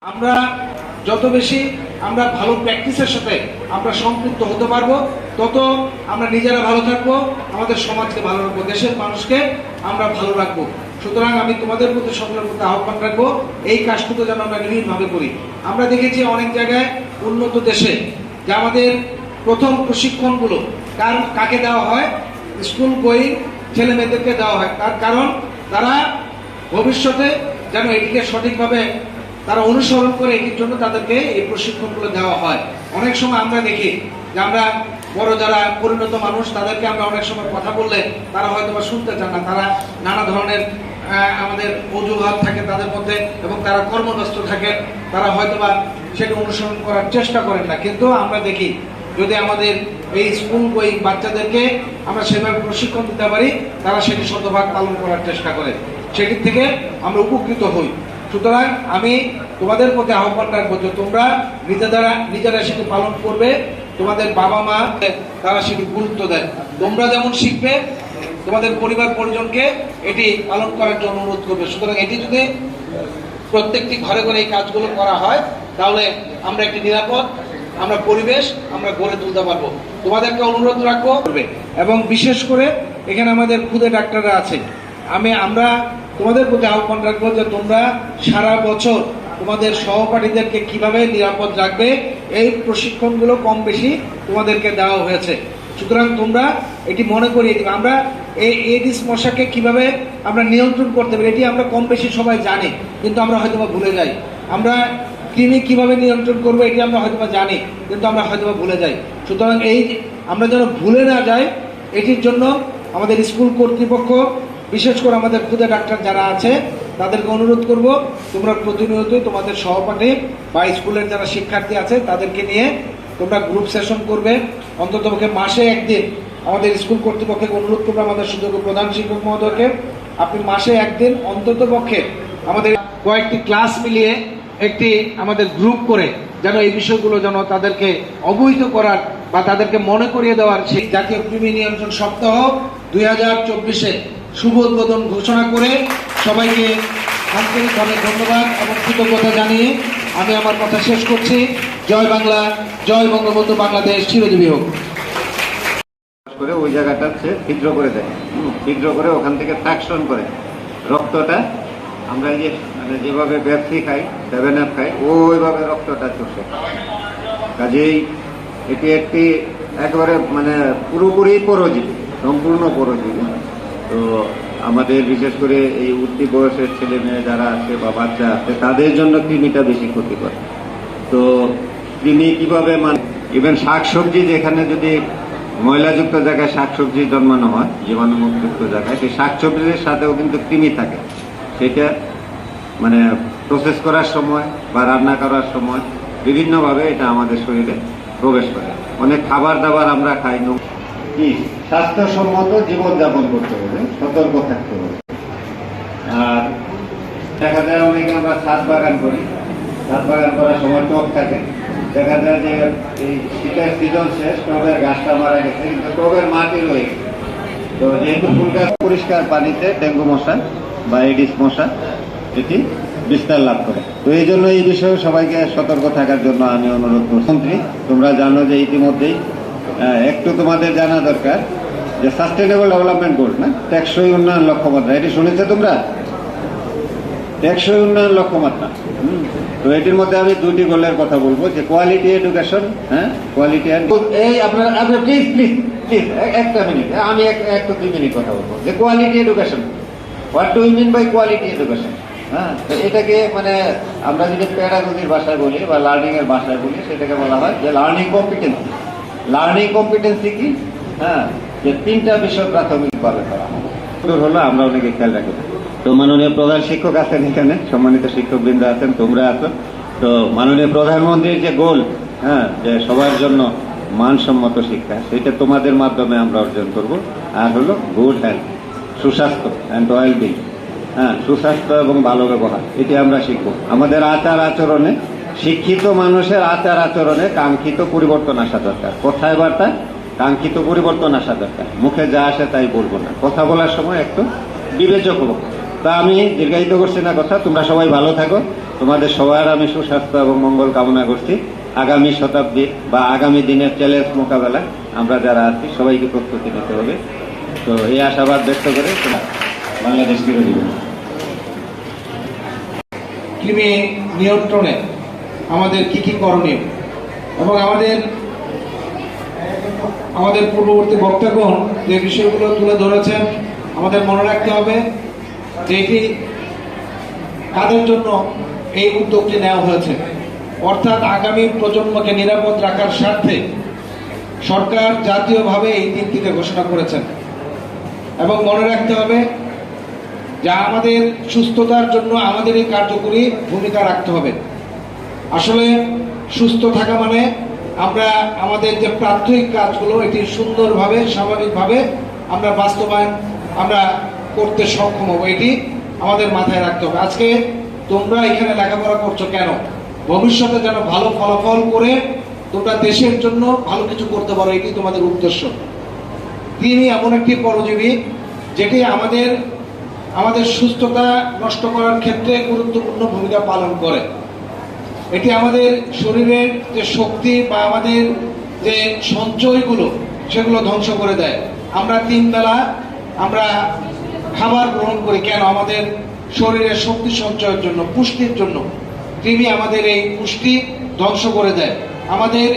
আমরা যত বেশি আমরা ভালো প্র্যাকটিসের সাথে আমরা সম্পৃক্ত হতে পারবো, তত আমরা নিজেরা ভালো থাকবো, আমাদের সমাজকে ভালো রাখবো, দেশের মানুষকে আমরা ভালো রাখবো। সুতরাং আমি তোমাদের প্রতি সকলের প্রতি আহ্বান রাখবো, এই কাজটুকু যেন আমরা নিবিড়ভাবে করি। আমরা দেখেছি অনেক জায়গায় উন্নত দেশে যে আমাদের প্রথম প্রশিক্ষণগুলো কাকে দেওয়া হয়, স্কুল গোয়িং ছেলে মেয়েদেরকে দেওয়া হয়। তার কারণ তারা ভবিষ্যতে যেন এটিকে সঠিকভাবে তারা অনুসরণ করে, এটির জন্য তাদেরকে এই প্রশিক্ষণগুলো দেওয়া হয়। অনেক সময় আমরা দেখি যে আমরা বড় যারা পরিণত মানুষ তাদেরকে আমরা অনেক সময় কথা বললে তারা হয়তো বা শুনতে চান না, তারা নানা ধরনের আমাদের অজুহাত থাকে তাদের মধ্যে এবং তারা কর্মব্যস্ত থাকে, তারা হয়তো বা সেটা অনুসরণ করার চেষ্টা করেন না। কিন্তু আমরা দেখি যদি আমাদের এই স্কুল বই বাচ্চাদেরকে আমরা সেভাবে প্রশিক্ষণ দিতে পারি, তারা সেটি শতভাগ পালন করার চেষ্টা করে, সেটির থেকে আমরা উপকৃত হই। সুতরাং আমি তোমাদের প্রতি আহ্বান রাখবো যে তোমরা নিজেরা সেটি পালন করবে, তোমাদের বাবা মা তারা সেটি গুরুত্ব দেয়, তোমরা যেমন শিখবে তোমাদের পরিবার পরিজনকে এটি পালন করার জন্য অনুরোধ করবে। সুতরাং এটি যদি প্রত্যেকটি ঘরে ঘরে এই কাজগুলো করা হয়, তাহলে আমরা একটি নিরাপদ আমরা পরিবেশ আমরা গড়ে তুলতে পারবো। তোমাদেরকে অনুরোধ রাখবো এবং বিশেষ করে এখানে আমাদের খুদে ডাক্তাররা আছে, আমরা তোমাদের প্রতি আহ্বান রাখবো যে তোমরা সারা বছর তোমাদের সহপাঠীদেরকে কিভাবে নিরাপদ রাখবে এই প্রশিক্ষণগুলো কম বেশি তোমাদেরকে দেওয়া হয়েছে। সুতরাং তোমরা এটি মনে করিয়ে দিবে, আমরা এই এডিস মশাকে কিভাবে আমরা নিয়ন্ত্রণ করতে পারি এটি আমরা কম বেশি সবাই জানি, কিন্তু আমরা হয়তো ভুলে যাই। আমরা কৃমি কিভাবে নিয়ন্ত্রণ করবো এটি আমরা হয়তো জানি, কিন্তু আমরা হয়তো ভুলে যাই। সুতরাং এই আমরা যেন ভুলে না যাই, এটির জন্য আমাদের স্কুল কর্তৃপক্ষ বিশেষ করে আমাদের খুদে ডাক্তার যারা আছে তাদেরকে অনুরোধ করব, তোমরা প্রতিনিয়তই তোমাদের সহপাঠী বা স্কুলের যারা শিক্ষার্থী আছে তাদেরকে নিয়ে তোমরা গ্রুপ সেশন করবে, অন্ততপক্ষে মাসে একদিন। আমাদের স্কুল কর্তৃপক্ষকে অনুরোধ করবো, আমাদের সুযোগ্য প্রধান শিক্ষক মহোদয়কে, আপনি মাসে একদিন অন্ততপক্ষে আমাদের কয়েকটি ক্লাস মিলিয়ে একটি আমাদের গ্রুপ করে যেন এই বিষয়গুলো যেন তাদেরকে অবহিত করার বা তাদেরকে মনে করিয়ে দেওয়ার সেই জাতীয় কৃমি নিয়ন্ত্রণ সপ্তাহ 2024-এ শুভ উদ্বোধন ঘোষণা করে সবাইকে আন্তরিকভাবে ধন্যবাদ এবং কৃতজ্ঞতা জানিয়ে আমি আমার কথা শেষ করছি। জয় বাংলা, জয় বঙ্গবন্ধু, বাংলাদেশ চিরজীবী হোক। করে ওই জায়গাটা ছিদ্র করে দেয়, ছিদ্র করে ওখান থেকে ট্রাকশন করে রক্তটা আমরা এই যে যেভাবে পেপসি খাই, 7-আপ খাই, ওইভাবে রক্তটা চষে। কাজেই এটি একটি একেবারে পুরোপুরি পরজীবী, সম্পূর্ণ পরজীবী। তো আমাদের বিশেষ করে এই উঠতি বয়সের ছেলে মেয়ে যারা আছে বা বাচ্চা আছে তাদের জন্য কৃমিটা বেশি ক্ষতিকর। তো কৃমি কিভাবে ইভেন শাকসবজি, যেখানে যদি ময়লাযুক্ত জায়গায় শাকসবজি জন্মানো হয়, জীবাণুমুক্ত জায়গায়, সেই শাকসবজির সাথেও কিন্তু কৃমি থাকে। সেটা প্রসেস করার সময় বা রান্না করার সময় বিভিন্নভাবে এটা আমাদের শরীরে প্রবেশ করে। অনেক খাবার দাবার আমরা খাই, কি স্বাস্থ্যসম্মত জীবনযাপন করতে হবে, সতর্ক থাকতে হবে। আর দেখা যায় অনেকে আমরা ছাদ বাগান করি, ছাদ বাগান করার সময় টব থাকে, দেখা যায় যে এই শীতের সিজন শেষ, টবের গাছটা মারা গেছে কিন্তু টবের মাটি রয়ে গেছে। তো যেহেতু ফুল গাছ পরিষ্কার পানিতে ডেঙ্গু মশা বা এডিস মশা এটি বিস্তার লাভ করে। তো এই জন্য এই বিষয়ে সবাইকে সতর্ক থাকার জন্য আমি অনুরোধ করছি। মন্ত্রী, তোমরা জানো যে ইতিমধ্যেই একটু তোমাদের জানা দরকার যে সাস্টেনেবল ডেভেলপমেন্ট গোল না, টেকসই উন্নয়ন লক্ষ্যমাত্রা, এটি শুনেছে তোমরা? টেকসই উন্নয়ন লক্ষ্যমাত্রা। তো এটির মধ্যে আমি দুটি গোলের কথা বলবো, যে কোয়ালিটি এডুকেশন, কোয়ালিটি এই আপনার প্লিজ প্লিজ প্লিজ একটা মিনিট, আমি এক 2 মিনিট কথা বলবো যে quality education. What do you mean by quality education? তো এটাকে আমরা যদি প্যাডাগজির ভাষায় বলি বা লার্নিং এর ভাষায় বলি, সেটাকে বলা হয় যে লার্নিং কম্পিটেন্সি। লার্নিং কম্পিটেন্সি কি? যে 3টা বিষয় প্রাথমিকভাবে করা হলো, আমরা অনেকে খেয়াল রাখি। তো মাননীয় প্রধান শিক্ষক আছেন এখানে, সম্মানিত শিক্ষকবৃন্দ আছেন, তোমরা আছো। তো মাননীয় প্রধানমন্ত্রীর যে গোল, যে সবার জন্য মানসম্মত শিক্ষা, সেটা তোমাদের মাধ্যমে আমরা অর্জন করব। আর হলো গুড হেলথ, সুস্বাস্থ্য অ্যান্ড ওয়েলবিং, সুস্বাস্থ্য এবং ভালো ব্যবহার, এটি আমরা শিখব। আমাদের আচার আচরণে, শিক্ষিত মানুষের আচার আচরণে কাঙ্ক্ষিত পরিবর্তন আসা দরকার। কথায় বার্তায় কাঙ্ক্ষিত পরিবর্তন আসা দরকার। মুখে যা আসে তাই বলবো না, কথা বলার সময় একটু বিবেচক হবো। তা আমি দীর্ঘায়িত করছি না কথা, তোমরা সবাই ভালো থাকো। তোমাদের সবার আমি সুস্বাস্থ্য এবং মঙ্গল কামনা করছি। আগামী শতাব্দীর বা আগামী দিনের চ্যালেঞ্জ মোকাবেলা আমরা যারা আছি সবাইকে প্রস্তুতি নিতে হবে। তো এই আশাবাদ ব্যক্ত করে বাংলাদেশ বিরোধী কৃমি নিয়ন্ত্রণে আমাদের কি কি করণীয় এবং আমাদের পূর্ববর্তী বক্তাগণ যে বিষয়গুলো তুলে ধরেছেন, আমাদের মনে রাখতে হবে যে এটি কাদের জন্য এই উদ্যোগটি নেওয়া হয়েছে। অর্থাৎ আগামী প্রজন্মকে নিরাপদ রাখার স্বার্থে সরকার জাতীয়ভাবে এই দিনটিকে ঘোষণা করেছেন। এবং মনে রাখতে হবে যে আমাদের সুস্থতার জন্য আমাদেরই কার্যকরী ভূমিকা রাখতে হবে। আসলে সুস্থ থাকা মানে আমরা আমাদের যে প্রাথমিক কাজগুলো এটি সুন্দরভাবে স্বাভাবিকভাবে আমরা বাস্তবায়ন আমরা করতে সক্ষম হবো, এটি আমাদের মাথায় রাখতে হবে। আজকে তোমরা এখানে লেখাপড়া করছো কেন? ভবিষ্যতে যেন ভালো ফলাফল করে তোমরা দেশের জন্য ভালো কিছু করতে পারো, এটি তোমাদের উদ্দেশ্য। তিনি এমন একটি পরজীবী যেটি আমাদের সুস্থতা নষ্ট করার ক্ষেত্রে গুরুত্বপূর্ণ ভূমিকা পালন করে। এটি আমাদের শরীরের যে শক্তি বা আমাদের যে সঞ্চয়গুলো সেগুলো ধ্বংস করে দেয়। আমরা 3 বেলা আমরা খাবার গ্রহণ করি কেন? আমাদের শরীরের শক্তি সঞ্চয়ের জন্য, পুষ্টির জন্য। কৃমি আমাদের এই পুষ্টি ধ্বংস করে দেয়। আমাদের